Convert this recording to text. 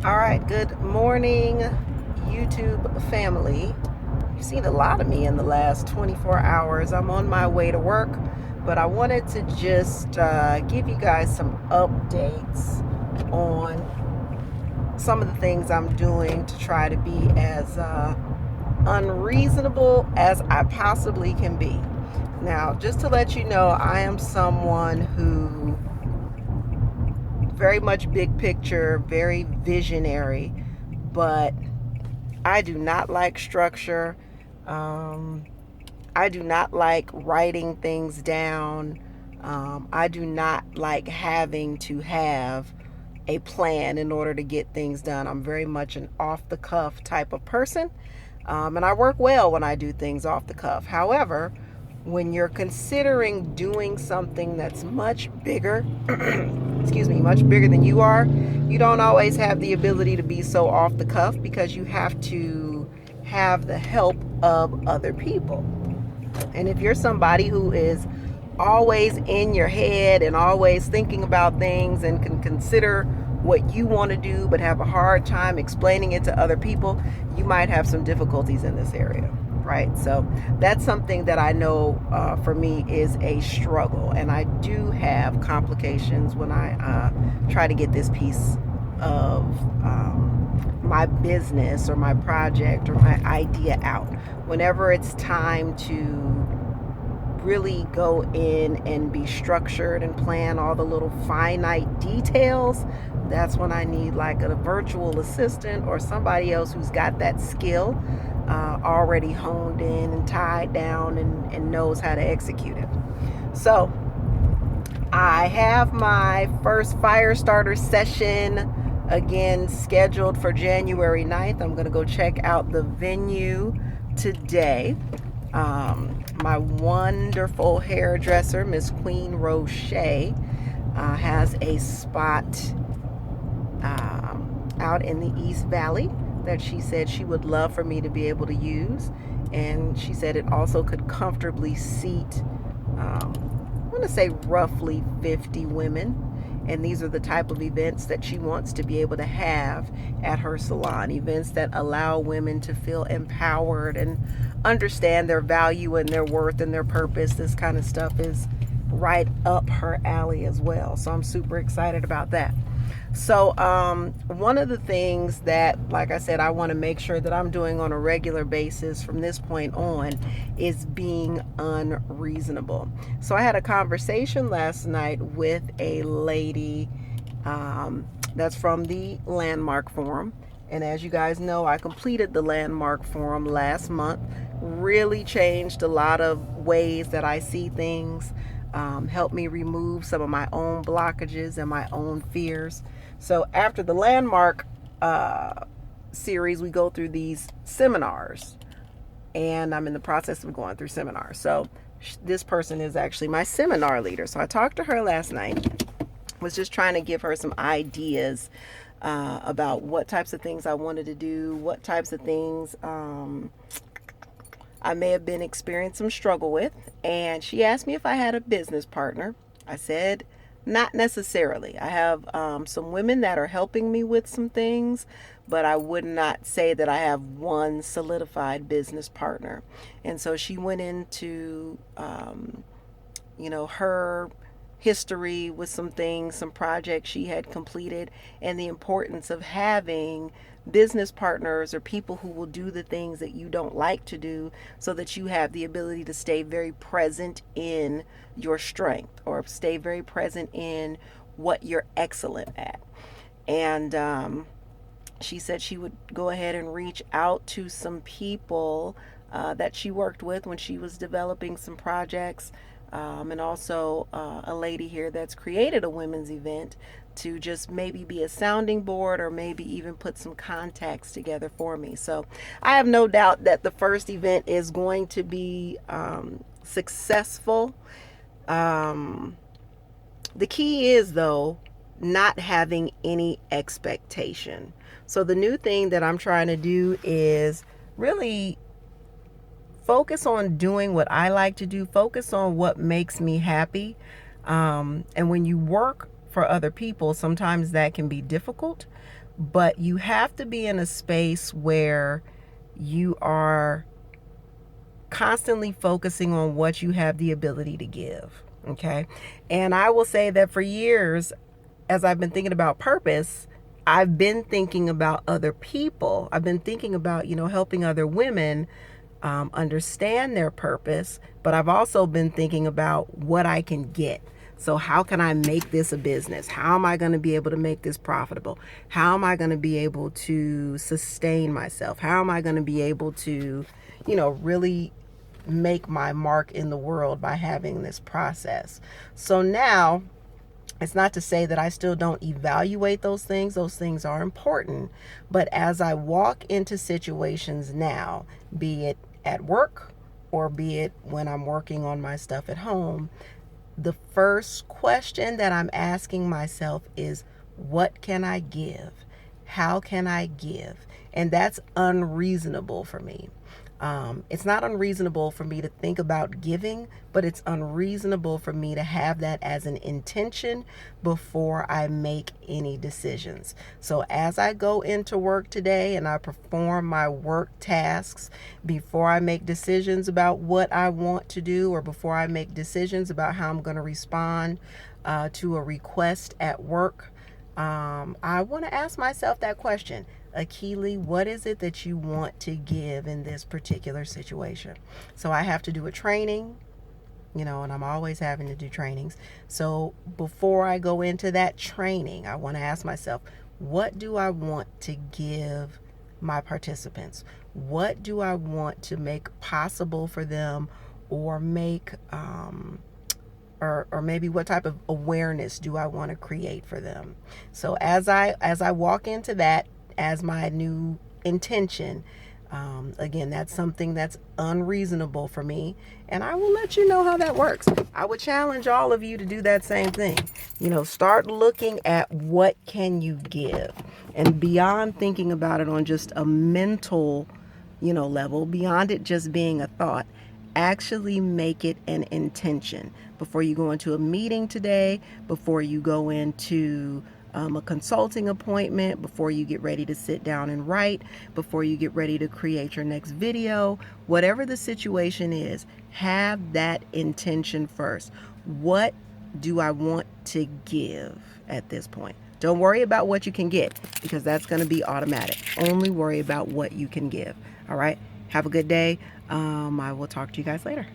All right, good morning, YouTube family. You've seen a lot of me in the last 24 hours. I'm on my way to work, but I wanted to just give you guys some updates on some of the things I'm doing to try to be as unreasonable as I possibly can be. Now, just to let you know, I am someone who very much big picture, very visionary, but I do not like structure. Um, I do not like writing things down. I do not like having to have a plan in order to get things done. I'm very much an off the cuff type of person. And I work well when I do things off the cuff. However, when you're considering doing something that's much bigger, excuse me, much bigger than you are, you don't always have the ability to be so off the cuff because you have to have the help of other people. And if you're somebody who is always in your head and always thinking about things and can consider what you want to do but have a hard time explaining it to other people, you might have some difficulties in this area, right? So that's something that I know for me is a struggle, and I do have complications when I try to get this piece of my business or my project or my idea out. Whenever it's time to really go in and be structured and plan all the little finite details, that's when I need like a virtual assistant or somebody else who's got that skill already honed in and tied down and knows how to execute it. So I have my first fire starter session again scheduled for January 9th. I'm going to go check out the venue today. My wonderful hairdresser, Miss Queen Roche, has a spot out in the East Valley that she said she would love for me to be able to use. And she said it also could comfortably seat, I want to say roughly 50 women. And these are the type of events that she wants to be able to have at her salon. Events that allow women to feel empowered and understand their value and their worth and their purpose. This kind of stuff is right up her alley as well. So I'm super excited about that. So one of the things that, like I said, I want to make sure that I'm doing on a regular basis from this point on is being unreasonable. So I had a conversation last night with a lady that's from the Landmark Forum. And as you guys know, I completed the Landmark Forum last month. Really changed a lot of ways that I see things. Helped me remove some of my own blockages and my own fears. So after the Landmark series, we go through these seminars, and I'm in the process of going through seminars. So this person is actually my seminar leader. So I talked to her last night, was just trying to give her some ideas about what types of things I wanted to do, what types of things I may have been experiencing some struggle with. And she asked me if I had a business partner. I said, not necessarily. I have some women that are helping me with some things, but I would not say that I have one solidified business partner. And so she went into, her history with some things, some projects she had completed, and the importance of having business partners or people who will do the things that you don't like to do so that you have the ability to stay very present in your strength or stay very present in what you're excellent at. And she said she would go ahead and reach out to some people that she worked with when she was developing some projects. And also a lady here that's created a women's event to just maybe be a sounding board or maybe even put some contacts together for me. So I have no doubt that the first event is going to be successful. The key is, though, not having any expectation. So the new thing that I'm trying to do is really focus on doing what I like to do, focus on what makes me happy. And when you work for other people, sometimes that can be difficult, but you have to be in a space where you are constantly focusing on what you have the ability to give. Okay. And I will say that for years, as I've been thinking about purpose, I've been thinking about other people. I've been thinking about, helping other women understand their purpose, but I've also been thinking about what I can get. So how can I make this a business? How am I going to be able to make this profitable? How am I going to be able to sustain myself? How am I going to be able to, really make my mark in the world by having this process? So now, it's not to say that I still don't evaluate those things. Those things are important. But as I walk into situations now, be it at work or be it when I'm working on my stuff at home, the first question that I'm asking myself is, what can I give? How can I give? And that's unreasonable for me. It's not unreasonable for me to think about giving, but it's unreasonable for me to have that as an intention before I make any decisions. So as I go into work today and I perform my work tasks, before I make decisions about what I want to do, or before I make decisions about how I'm going to respond to a request at work, I want to ask myself that question. Akili, what is it that you want to give in this particular situation? So I have to do a training, and I'm always having to do trainings. So before I go into that training, I want to ask myself, what do I want to give my participants? What do I want to make possible for them, or make or maybe what type of awareness do I want to create for them? So as I walk into that as my new intention, again, that's something that's unreasonable for me, and I will let you know how that works. I would challenge all of you to do that same thing. Start looking at what can you give, and beyond thinking about it on just a mental, level, beyond it just being a thought, actually make it an intention before you go into a meeting today, before you go into a consulting appointment, before you get ready to sit down and write, before you get ready to create your next video. Whatever the situation is, have that intention first. What do I want to give at this point? Don't worry about what you can get, because that's going to be automatic. Only worry about what you can give. All right. Have a good day. I will talk to you guys later.